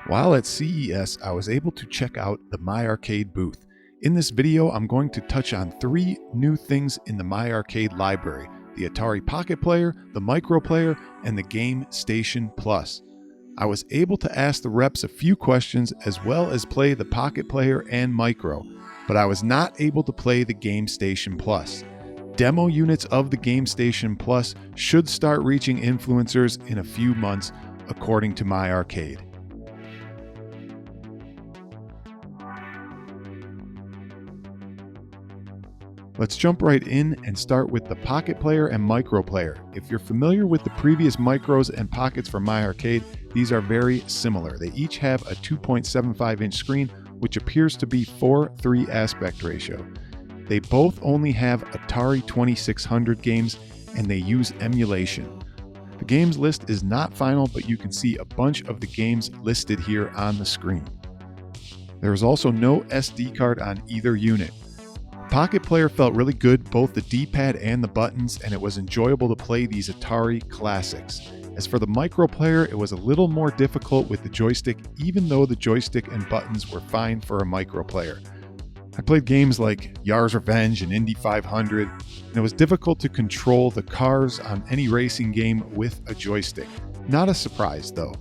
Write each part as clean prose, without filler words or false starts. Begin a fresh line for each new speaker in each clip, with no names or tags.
While at CES, I was able to check out the MyArcade booth. In this video, I'm going to touch on 3 new things in the MyArcade library: the Atari Pocket Player, the Micro Player, and the GameStation Plus. I was able to ask the reps a few questions as well as play the Pocket Player and Micro, but I was not able to play the GameStation Plus. Demo units of the GameStation Plus should start reaching influencers in a few months, according to MyArcade. Let's jump right in and start with the Pocket Player and Micro Player. If you're familiar with the previous Micros and Pockets from MyArcade, these are very similar. They each have a 2.75-inch screen, which appears to be 4:3 aspect ratio. They both only have Atari 2600 games, and they use emulation. The games list is not final, but you can see a bunch of the games listed here on the screen. There is also no SD card on either unit. Pocket Player felt really good, both the D-pad and the buttons, and it was enjoyable to play these Atari classics. As for the Micro Player, it was a little more difficult with the joystick, even though the joystick and buttons were fine for a Micro Player. I played games like Yar's Revenge and Indy 500, and it was difficult to control the cars on any racing game with a joystick. Not a surprise, though.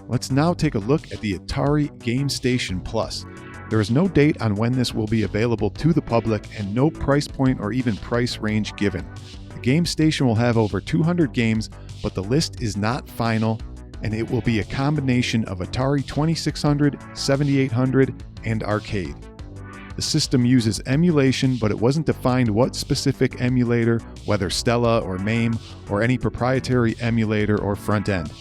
Let's now take a look at the Atari GameStation Plus. There is no date on when this will be available to the public and no price point or even price range given. The GameStation will have over 200 games, but the list is not final, and it will be a combination of Atari 2600, 7800, and arcade. The system uses emulation, but it wasn't defined what specific emulator, whether Stella or MAME, or any proprietary emulator or front end.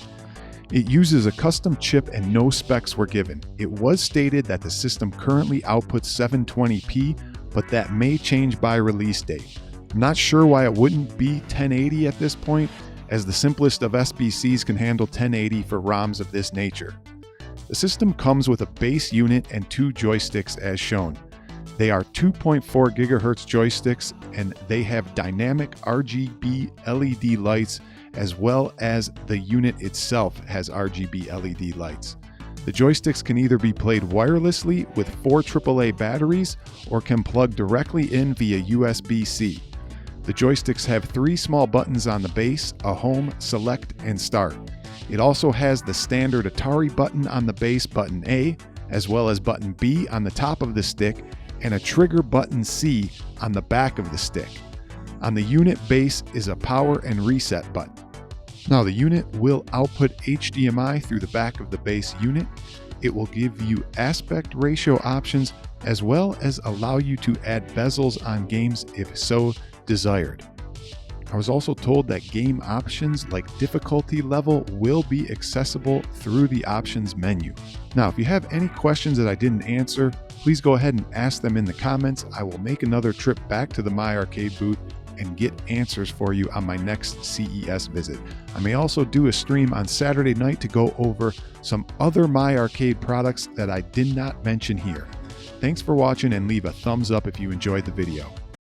It uses a custom chip and no specs were given. It was stated that the system currently outputs 720p, but that may change by release date. I'm not sure why it wouldn't be 1080 at this point, as the simplest of SBCs can handle 1080 for ROMs of this nature. The system comes with a base unit and 2 joysticks as shown. They are 2.4 GHz joysticks, and they have dynamic RGB LED lights, as well as the unit itself has RGB LED lights. The joysticks can either be played wirelessly with 4 AAA batteries or can plug directly in via USB-C. The joysticks have 3 small buttons on the base: a home, select, and start. It also has the standard Atari button on the base, button A, as well as button B on the top of the stick, and a trigger button C on the back of the stick. On the unit base is a power and reset button. Now the unit will output HDMI through the back of the base unit. It will give you aspect ratio options as well as allow you to add bezels on games if so desired. I was also told that game options like difficulty level will be accessible through the options menu. Now, if you have any questions that I didn't answer, please go ahead and ask them in the comments. I will make another trip back to the MyArcade booth and get answers for you on my next CES visit. I may also do a stream on Saturday night to go over some other MyArcade products that I did not mention here. Thanks for watching, and leave a thumbs up if you enjoyed the video.